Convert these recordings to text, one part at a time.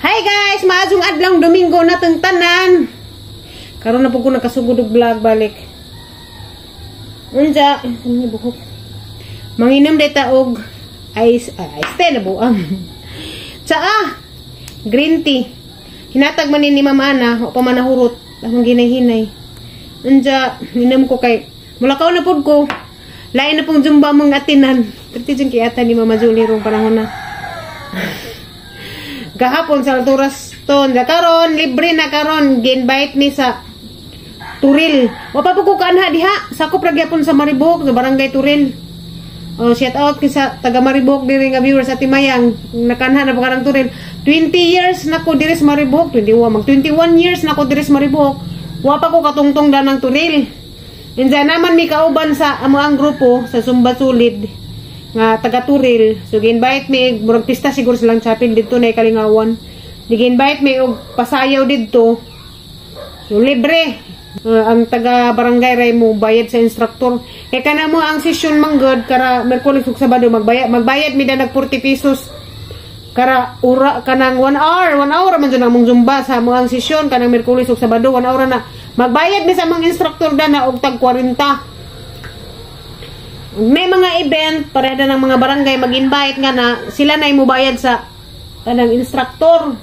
Hi guys, maadong adlang Domingo na tong tanan. Karon na po ko nakasugod og vlog balik. Unsa, ano buhok? Manginom data og ice tea na buang. Tsaa, green tea. Hinatag man ni Mama Ana, o pa man nahurot, akong ginay-hinay. Unsa, inom ko kay mulakaw na pod ko. Lain na pong Zumba mong atinan. Perti jeng kiyata ni Mama Julie rong panahon na. Gahapon sa Alturas ton, karon libre na karon, gi-invite mi sa Turil. Wa pa ko kanha diha, sakop ra gyapon sa Maribok, sa Barangay Turil. Oh, shout out sa taga Maribok diri nga viewers sa Timayang, nakanha na pa Turil. 20 years na ko diri sa Maribok, 21 years na ko diri sa Maribok. Wa pa ko katungtong danang Turil. Inja naman mi kauban sa amo ang grupo sa Sumba Sulid nga taga Turil. So gi-invite mi murag pista siguro silang chapel didto na Kalingawan. Gi-invite mi og pasayaw didto. So libre. Ang taga barangay ray mo bayad sa instructor. Kay kana mo ang session manggod kara Miyerkules ug Sabado magbayad mi danag 40 pesos. Kara ura kanang 1 hour man jud among Zumba sa mo ang session kanang Miyerkules ug Sabado 1 hour na. Magbayad mi sa mga instructor dana og tag 40. May mga event para ng mga barangay mag-invite nga na sila na imubayad sa kanang instructor.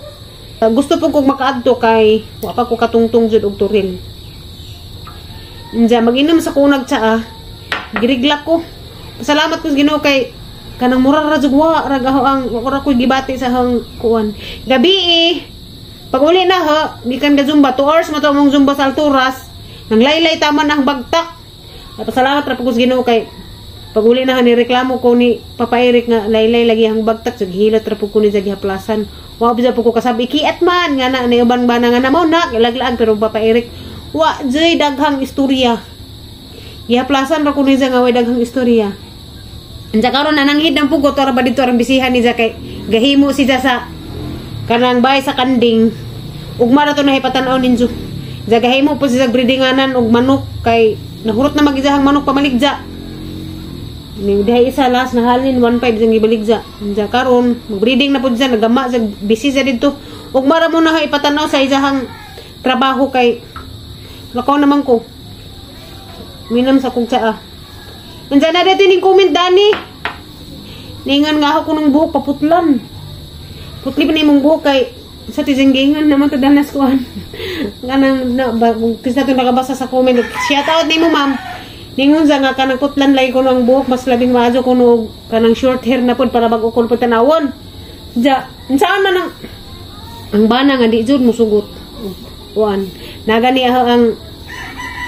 Gusto po kong makaadto kay wa pa ko katungtong jud og Turil. Inja mag-inom sa kunag tsaa. Girigla ko. Salamat ko Ginoo kay kanang mura ra jud wa ra ang ora ko gibati sa hang kuan. Gabi pag uli na ha, gikan ka Zumba 2 hours mato mong Zumba sa Alturas. Nang laylay taman ang bagtak. At salamat ra po Ginoo kay pag uli na ni reklamo ko ni Papa Eric nga laylay lagi ang bagtak sa hilot ra po ko ni sa gihaplasan. Wa bisa po ko kasabi kiat man nga na ni uban bana nga namo na ilaglaan pero Papa Eric wa jay daghang istorya. Gihaplasan ra ko ni sa nga way daghang istorya. Anja karon nananghid ng pugot ora ba dito ang bisihan ni sa kay gahimo siya sa kanang bay sa kanding. Ugma ra to na hipatan-aw ninyo. Gahimo po siya breedinganan og manok kay nahurot na magizahang manok pamaligja. Ni dihay isa last na halin 1.5 jang gibaligja. Anja karon breeding na pud siya nagama sa busy sa didto. Ugma ra mo na ipatan-aw sa izahang trabaho kay lakaw naman ko. Minam sa kong tsaa. Anja na dito ning comment Dani. Ningan nga ako ng buhok paputlan. Putli pa na imong buhok kay sa tizenggingan naman to danas kuan. Kanang kisa to nakabasa sa comment. Shout out nimo ma'am. Ningon sa nga kanang putlan lay ko ng buhok mas labing maajo ko no kanang short hair na pod para bag-o ko tanawon. Ja, saan man ang bana nga di jud musugot. Kuan. Nagani ang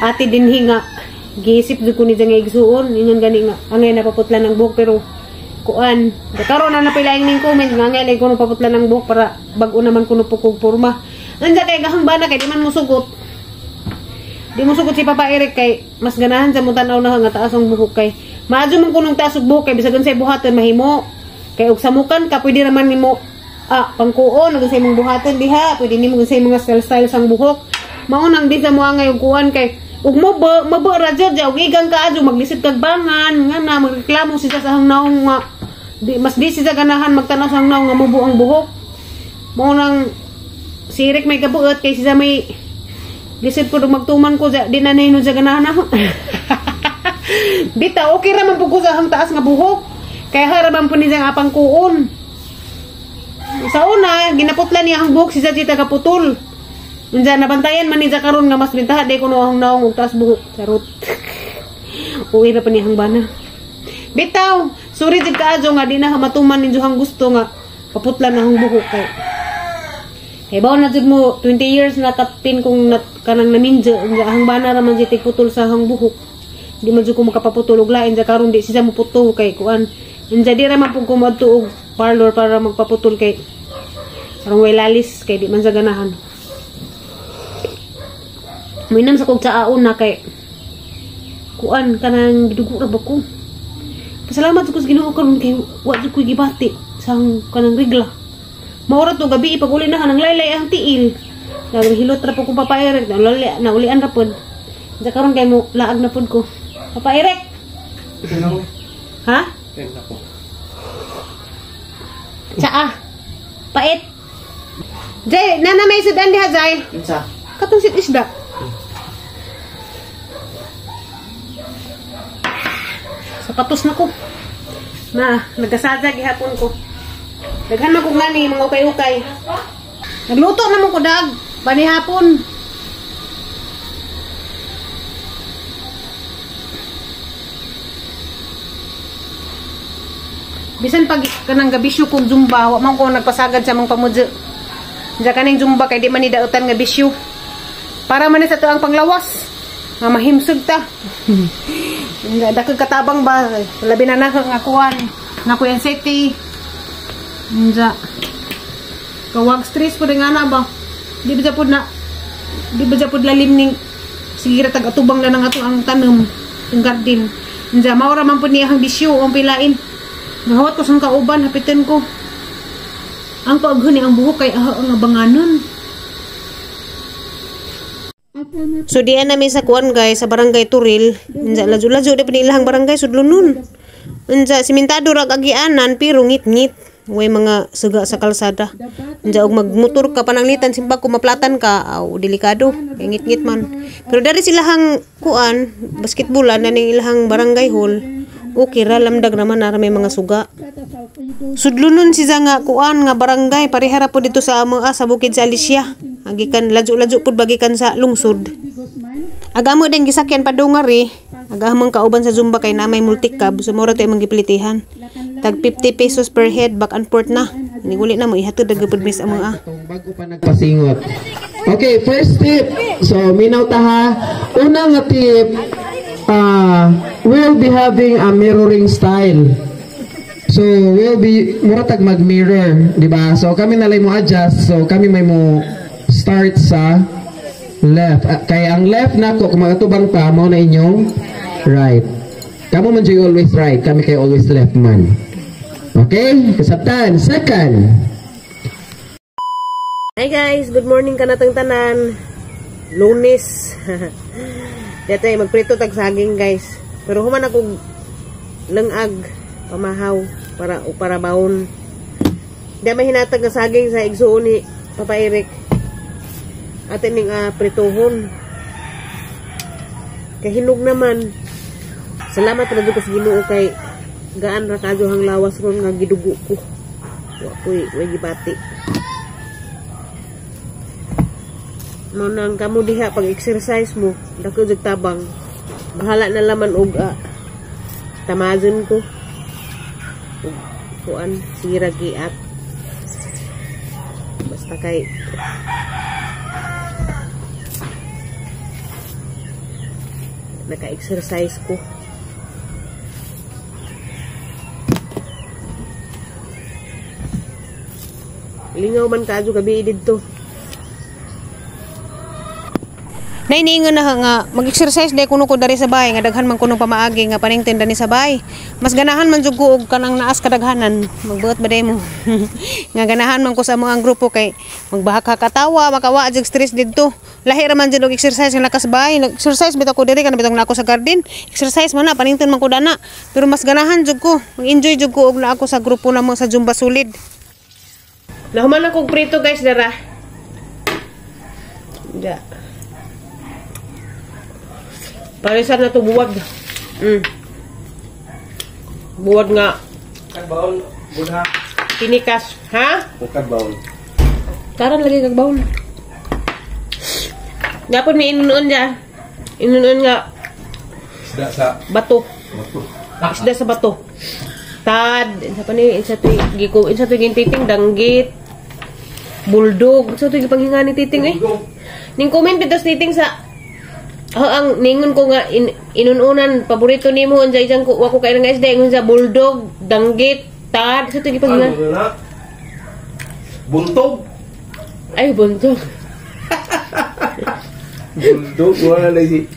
ate dinhi nga giisip jud ko ni nga igsuon ingon gani nga angay napaputlan ng buhok pero kuan karon na napilaing ning comment nga ngay ko no paputlan ng buhok para bag-o naman kuno pukog porma. Anja kay gahang bana kay di man musugot. Di musugot si Papa Eric kay mas ganahan sa mutan-aw na nga taas ang buhok kay maadyo man kunong taas og buhok kay bisagan sa buhaton mahimo kay og samukan ka pwede naman nimo pangkuon og sa imong buhaton diha pwede nimo sa imong style sang buhok mao nang di sa mo angay og kuan kay ug mo ra jud og igang kaadyo maglisod kag bangan nga na magreklamo siya sa hangnaw nga mas di siya ganahan magtanaw sa hangnaw nga mubo ang buhok mao nang si Eric may kabuot kay siya may lisod ko magtuman ko di na nahino siya ganahan ako. Bita okay ra man pud ko sa hang taas nga buhok kay haraman po niya ang apang kuon sa una ginaputlan niya ang buhok siya di tagaputol. Unja nabantayan man niya karon nga mas bintaha day kuno ang naong og taas buhok sarot. Uwi ra pa niya hang bana. Bitaw, sorry jud kaadyo nga di na matuman ninyo hang gusto nga paputlan na hang buhok kay. Kay bawo na jud mo 20 years na kapin kung kanang naminja hang bana ra man jud putol sa hang buhok. Di man jud ko makapaputol og lain ja karon di siya mo putol kay kuan. Unja di ra man pug kumadto og parlor para magpaputol kay parang way lalis kay di man sa ganahan. Minam sa kong tsaon na kay kuan kanang gidugo ra ba ko. Pasalamat ko sa Ginoo karon kay wa jud ko gibati sa kanang regla. Maura to gabi pag uli na kanang laylay ang tiil. Naghilot ra po ko Papa Eric na ulian ra pod. Sa karon kay mo laag na pod ko. Papa Eric. Ha? Tsaa. Pait. Jay, nana may sudan diha, Jay. Unsa? Katong sit isda. Sapatos na ko. Na, nagasadya gihapon ko. Daghan man kog nani mga ukay-ukay. Nagluto na mo ko dag bani hapon. Bisan pag kanang gabisyo kog zumba, wa man ko nagpasagad sa mga pamudyo. Diya kaning zumba kay di man ni dautan nga bisyo. Para man sa to ang panglawas. Nga mahimsog ta. Dakag katabang ba? Labi na nga kuwan. Nga kuyan city. Diya. Kawag stress po nga na ba? Di ba po na? Di ba po lalim ning sigira tag atubang na ng ato ang tanom. Ang garden. Diya, maura man po niya ang bisyo. Ang pilain. Nahawat ko sang kauban. Hapitin ko. Ang paaghuni ang buhok kay ang abanganon. So diyan namin sa kuan guys sa barangay Turil. Unsa lajo-lajo di pinilahang barangay sudlunon. Unsa simentado ra agianan pero ngit-ngit. Way mga suga sa kalsada. Unsa og magmotor ka pananglitan simba ko maplatan ka aw delikado kay ngit-ngit man. Pero dari silahang kuan basketbolan na ning ilahang barangay hall. Okay ra lamdag naman na may mga suga. Sudlunon si nga kuan nga barangay parehara po dito sa mga sa bukid sa Alicia. Agikan lajo-lajo pud bagikan sa lungsod. Agamo din gisakyan padungari. Agamang kauban sa Zumba kay namay multicab so mura tay manggipilitihan. Tag 50 pesos per head back and forth na. Niguli na mo ihatod dagpud mis ang mga. Bago pa nagpasingot. Okay, first tip. So minaw ta ha. Una nga tip we'll be having a mirroring style. So we'll be muratag mag-mirror, di ba? So kami nalay mo adjust. So kami may mo start sa left. Kaya ang left nako kung magatubang pa mao na inyong right. Kamo man jay always right, kami kay always left man. Okay? Kasabtan. Second. Hi guys, good morning kanatang tanan. Lunes. Dito ay magprito tag saging guys. Pero human ako langag pamahaw para baon. Di may hinatag nga saging sa igsuon ni Papa Eric. Atin ning prituhon. Kay hinog naman. Salamat ra jud ko sa Ginoo kay gaan ra kadyo hang lawas ron nga gidugo ko. Wa koy gibati. Nang kamo diha pag exercise mo, dako jud tabang. Bahala na laman og tamazon ko. Kuan sira giat. Basta kay naka-exercise ko. Lingaw man kadyo gabi didto. Nainingon na nga mag-exercise day kuno ko dari sa bahay nga daghan man kuno pamaagi nga paningtin dani sa bahay. Mas ganahan man jud ko og kanang naas kadaghanan. Magbuot ba day mo? Nga ganahan man ko sa mga grupo kay magbahak katawa, makawa jud stress didto. Lahi ra man jud og exercise nga nakas bahay. Nag-exercise bitaw ko diri kana bitaw na ako sa garden. Exercise man na paningtin man ko dana. Pero mas ganahan jud ko. Mag-enjoy jud ko og na ako sa grupo namo sa Zumba Sulid. Nahuman akong prito guys dara. Ja. Parisan na to buwag. Buwag nga. Kagbaon, budha. Tinikas. Ha? Kagbaon. Karan lagi kagbaon. Gapon may inunoon dyan. Inunoon nga. Isda sa bato. Isda sa bato. Tad. Isa pa ni, isa to gintiting, danggit. Bulldog. Isa to panghinga ni titing eh. Ning comment bitos titing sa ang ningon ko nga inununan paborito nimo unsa isang ko wako kay nga isda unsa bulldog, danggit, tad sa to gipangina. Buntog. Ay buntog. Buntog wala lagi.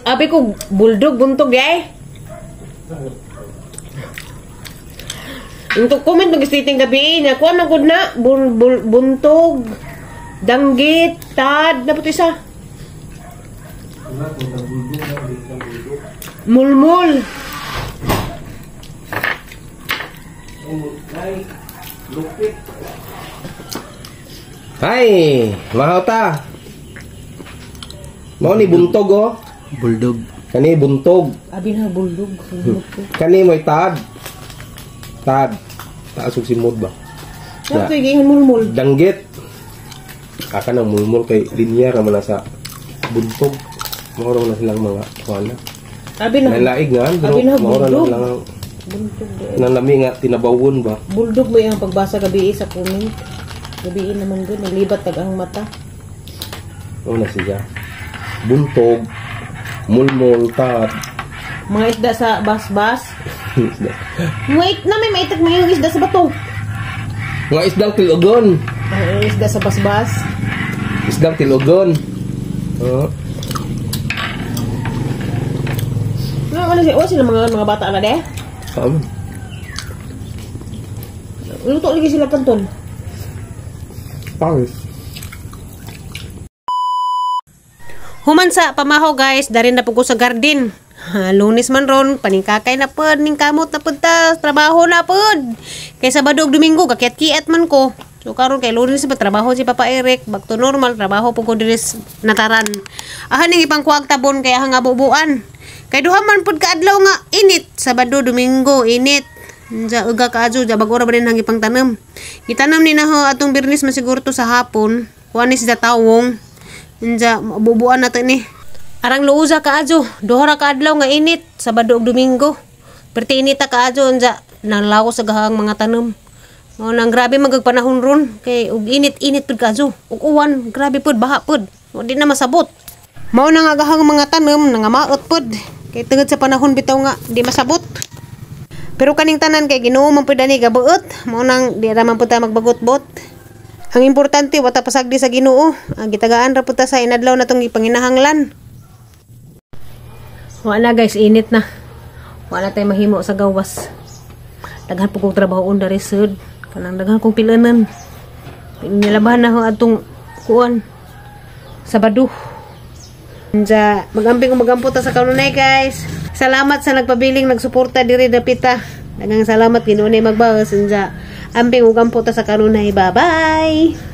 Abi ko bulldog buntog ay. Untuk comment mag-stating gabi niya. Kuha na good na. Buntog. Danggit. Tad. Dapat isa. Mulmul. Hay, mahaw ta. Mao ni buntog oh. Bulldog. Kani buntog. Abi na bulldog. Kani mo'y tad. Tad. Taasog si Mod ba? Ano ito yung mulmul? Danggit. Aka ng mulmul kay linya raman na sa buntog. Mahorong na silang mga kuwana. Abi na. Nalaig nga. Pero Abi na mahorong bulldog. na lang. Bulldog. Nang lami nga tinabawon ba? Bulldog mo yung pagbasa gabi sa comment. Gabi naman doon. Naglibat tag ang mata. Oo na siya. Buntog. Mulmul. Tad. Mga isda sa bas-bas. Wait na may maitak mo yung isda sa bato. Mga isdang tilogon. Mga isda sa bas-bas. Isdang tilogon. Oo. Ano siya? O sila mga bata na de? Saan? Luto lagi sila kanton. Pangis. Human sa pamahaw guys, darin na po ko sa garden. Lunes man ron, paningkakay na pod, ning kamot na pod ta, trabaho na pod. Kay Sabado ug Domingo, kakiat-kiat man ko. So karon kay Lunes pa trabaho si Papa Eric, back to normal, trabaho po ko diri nataran. Ning ipang kuwag tabon kay hanga bubuan. Kay duha man pod kaadlaw nga init, Sabado, Domingo, init. Nja uga kaadyo, ja bagora ba din hang ipang tanom. Itanam ni na ho atong Birnis masiguro to sa hapon. Kuanis da tawong. Nja bubuan nato ni. Arang luuza kaadyo, duha ra kaadlaw nga init, Sabado ug Domingo. Perti inita kaadyo nja nalaw sa gahang mga tanom. O nang grabe magagpanahon ron kay ug init-init pud kaadyo. Ug uwan, grabe pud baha pud. O di na masabot. Mao na nga gahang mga tanom nangamaot pud. Kay tungod sa panahon bitaw nga di masabot. Pero kaning tanan kay Ginoo man pud ani gabuot, mao nang di ra man pud ta magbagot-bot. Ang importante wata pasagdi sa Ginoo. Ang gitagaan ra pud ta sa inadlaw natong gipanginahanglan. Wala guys, init na. Wala tayo mahimo sa gawas. Daghan po kong trabahoon dari sud. Kanang daghan kong pilanan. Nilabahan na ako atong kuan. Sabado. Nja, magamping magampo ta sa kanunay guys. Salamat sa nagpabiling nagsuporta diri dapita. Daghang salamat Ginoo ni magbawas. Nja, amping ugampo ta sa kanunay. Bye-bye.